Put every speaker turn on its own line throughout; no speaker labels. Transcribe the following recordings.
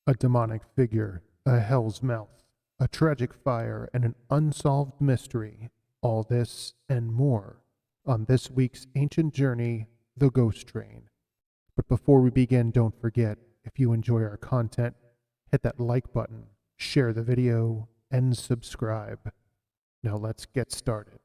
A demonic figure, a hell's mouth, a tragic fire, and an unsolved mystery. All this and more on this week's ancient journey, the Ghost Train. But before we begin, don't forget, if you enjoy our content, hit that like button, share the video, and subscribe. Now let's get started.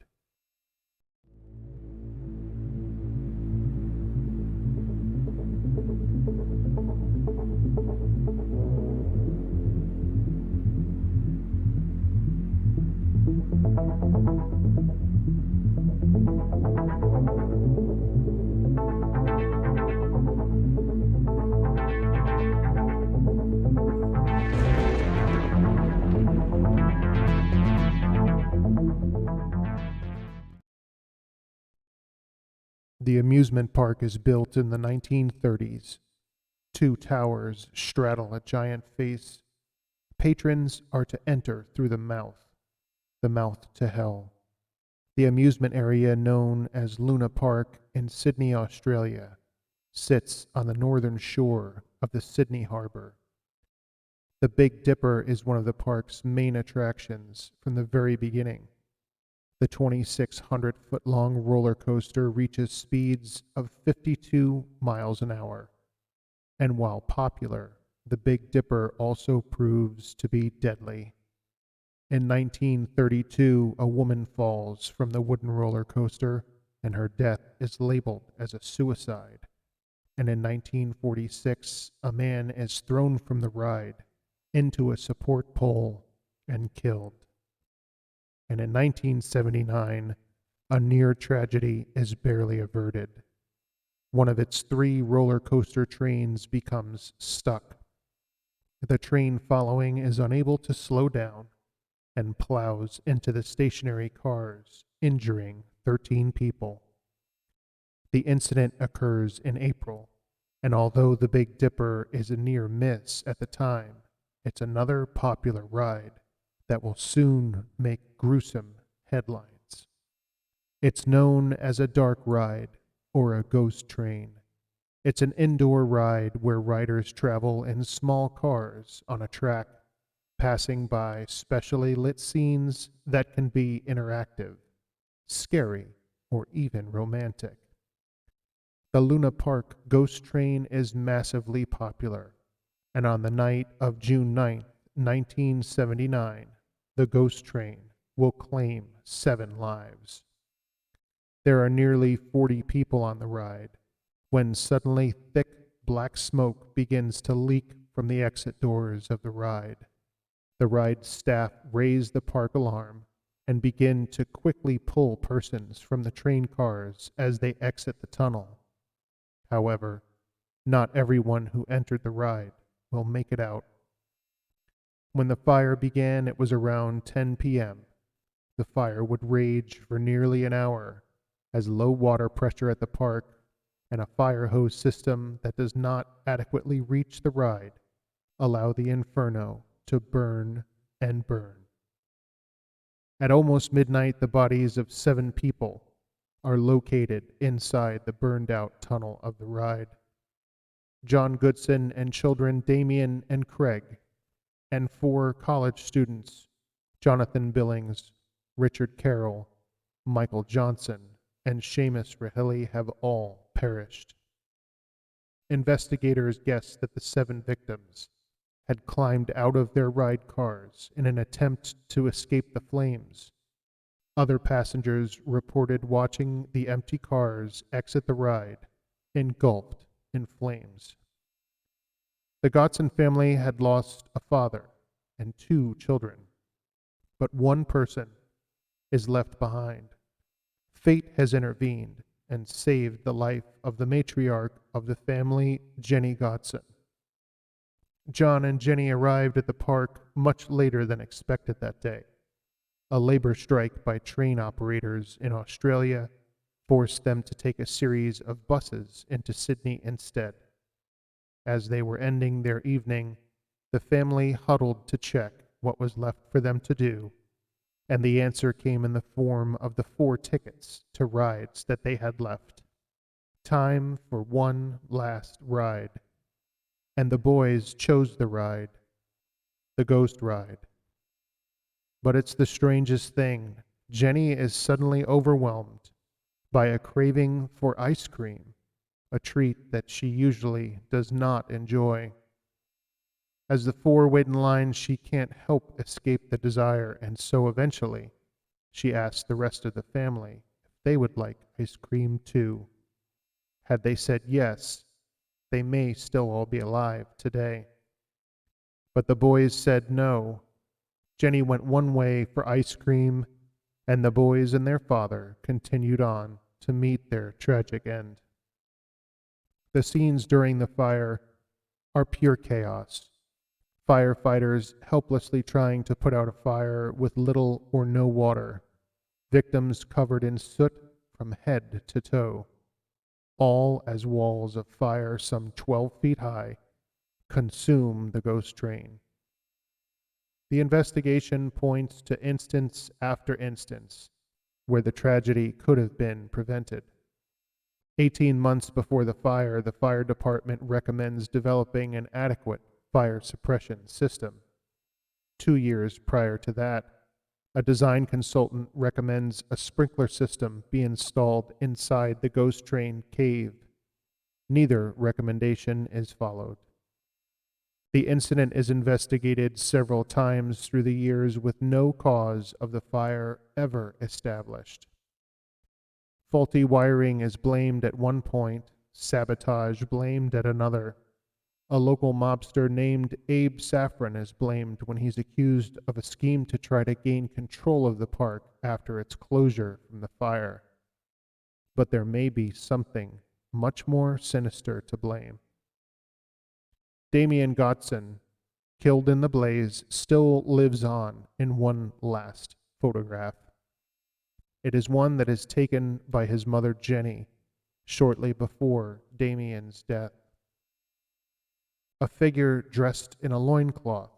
The amusement park is built in the 1930s. Two towers straddle a giant face. Patrons are to enter through the mouth to hell. The amusement area known as Luna Park in Sydney, Australia, sits on the northern shore of the Sydney Harbour. The Big Dipper is one of the park's main attractions from the very beginning. The 2,600-foot-long roller coaster reaches speeds of 52 miles an hour. And while popular, the Big Dipper also proves to be deadly. In 1932, a woman falls from the wooden roller coaster, and her death is labeled as a suicide. And in 1946, a man is thrown from the ride into a support pole and killed. And in 1979, a near tragedy is barely averted. One of its three roller coaster trains becomes stuck. The train following is unable to slow down and plows into the stationary cars, injuring 13 people. The incident occurs in April, and although the Big Dipper is a near miss at the time, it's another popular ride that will soon make gruesome headlines. It's known as a dark ride or a ghost train. It's an indoor ride where riders travel in small cars on a track, passing by specially lit scenes that can be interactive, scary, or even romantic. The Luna Park Ghost Train is massively popular, and on the night of June 9, 1979, the Ghost Train will claim 7 lives. There are nearly 40 people on the ride when suddenly thick black smoke begins to leak from the exit doors of the ride. The ride staff raise the park alarm and begin to quickly pull persons from the train cars as they exit the tunnel. However, not everyone who entered the ride will make it out. When the fire began, it was around 10 p.m. The fire would rage for nearly an hour as low water pressure at the park and a fire hose system that does not adequately reach the ride allow the inferno to burn and burn. At almost midnight, the bodies of 7 people are located inside the burned-out tunnel of the ride. John Goodson and children Damien and Craig, and 4 college students, Jonathan Billings, Richard Carroll, Michael Johnson, and Seamus Rahilly, have all perished. Investigators guess that the 7 victims had climbed out of their ride cars in an attempt to escape the flames. Other passengers reported watching the empty cars exit the ride, engulfed in flames. The Godson family had lost a father and 2 children, but one person is left behind. Fate has intervened and saved the life of the matriarch of the family, Jenny Godson. John and Jenny arrived at the park much later than expected that day. A labor strike by train operators in Australia forced them to take a series of buses into Sydney instead. As they were ending their evening, the family huddled to check what was left for them to do, and the answer came in the form of the 4 tickets to rides that they had left. Time for one last ride. and the boys chose the ride, the ghost ride. But it's the strangest thing. Jenny is suddenly overwhelmed by a craving for ice cream, a treat that she usually does not enjoy. As the four wait in line, she can't help escape the desire, and so eventually she asks the rest of the family if they would like ice cream too. Had they said yes, they may still all be alive today. But the boys said no. Jenny went one way for ice cream, and the boys and their father continued on to meet their tragic end. The scenes during the fire are pure chaos. Firefighters helplessly trying to put out a fire with little or no water, victims covered in soot from head to toe, all as walls of fire some 12 feet high consume the ghost train. The investigation points to instance after instance where the tragedy could have been prevented. 18 months before the fire department recommends developing an adequate fire suppression system. 2 years prior to that, a design consultant recommends a sprinkler system be installed inside the ghost train cave. Neither recommendation is followed. The incident is investigated several times through the years with no cause of the fire ever established. Faulty wiring is blamed at one point, sabotage blamed at another. A local mobster named Abe Safran is blamed when he's accused of a scheme to try to gain control of the park after its closure from the fire. But there may be something much more sinister to blame. Damien Gotson, killed in the blaze, still lives on in one last photograph. It is one that is taken by his mother Jenny shortly before Damien's death. A figure dressed in a loincloth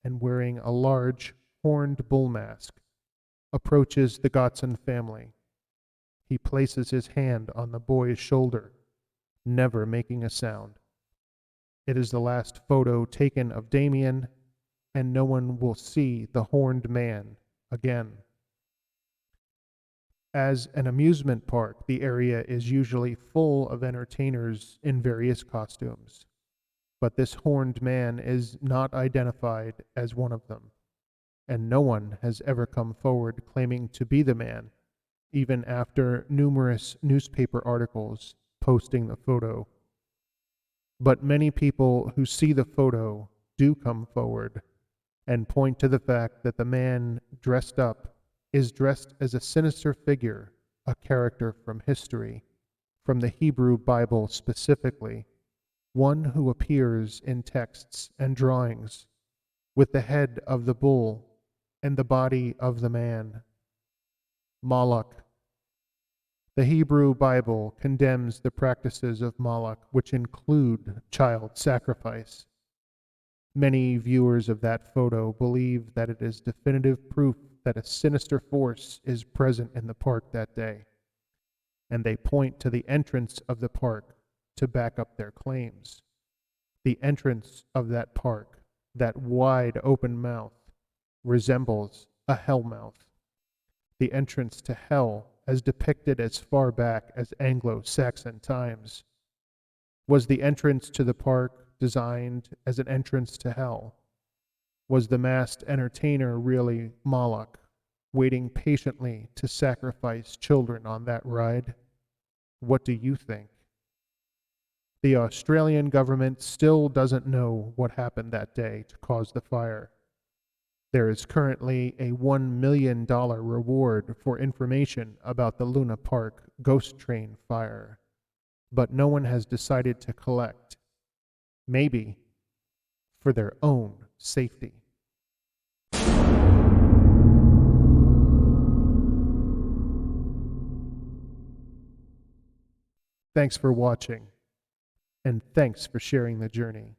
and wearing a large horned bull mask approaches the Gotson family. He places his hand on the boy's shoulder, never making a sound. It is the last photo taken of Damien, and no one will see the horned man again. As an amusement park, the area is usually full of entertainers in various costumes, but this horned man is not identified as one of them, and no one has ever come forward claiming to be the man, even after numerous newspaper articles posting the photo. But many people who see the photo do come forward and point to the fact that the man dressed up is dressed as a sinister figure, a character from history, from the Hebrew Bible specifically, one who appears in texts and drawings with the head of the bull and the body of the man. Moloch. The Hebrew Bible condemns the practices of Moloch, which include child sacrifice. Many viewers of that photo believe that it is definitive proof that a sinister force is present in the park that day, and they point to the entrance of the park to back up their claims. The entrance of that park, that wide open mouth, resembles a hellmouth. The entrance to hell, as depicted as far back as Anglo-Saxon times. Was the entrance to the park designed as an entrance to hell? Was the masked entertainer really Moloch, waiting patiently to sacrifice children on that ride? What do you think? The Australian government still doesn't know what happened that day to cause the fire. There is currently a $1 million reward for information about the Luna Park ghost train fire, but no one has decided to collect, maybe for their own safety. Thanks for watching, and thanks for sharing the journey.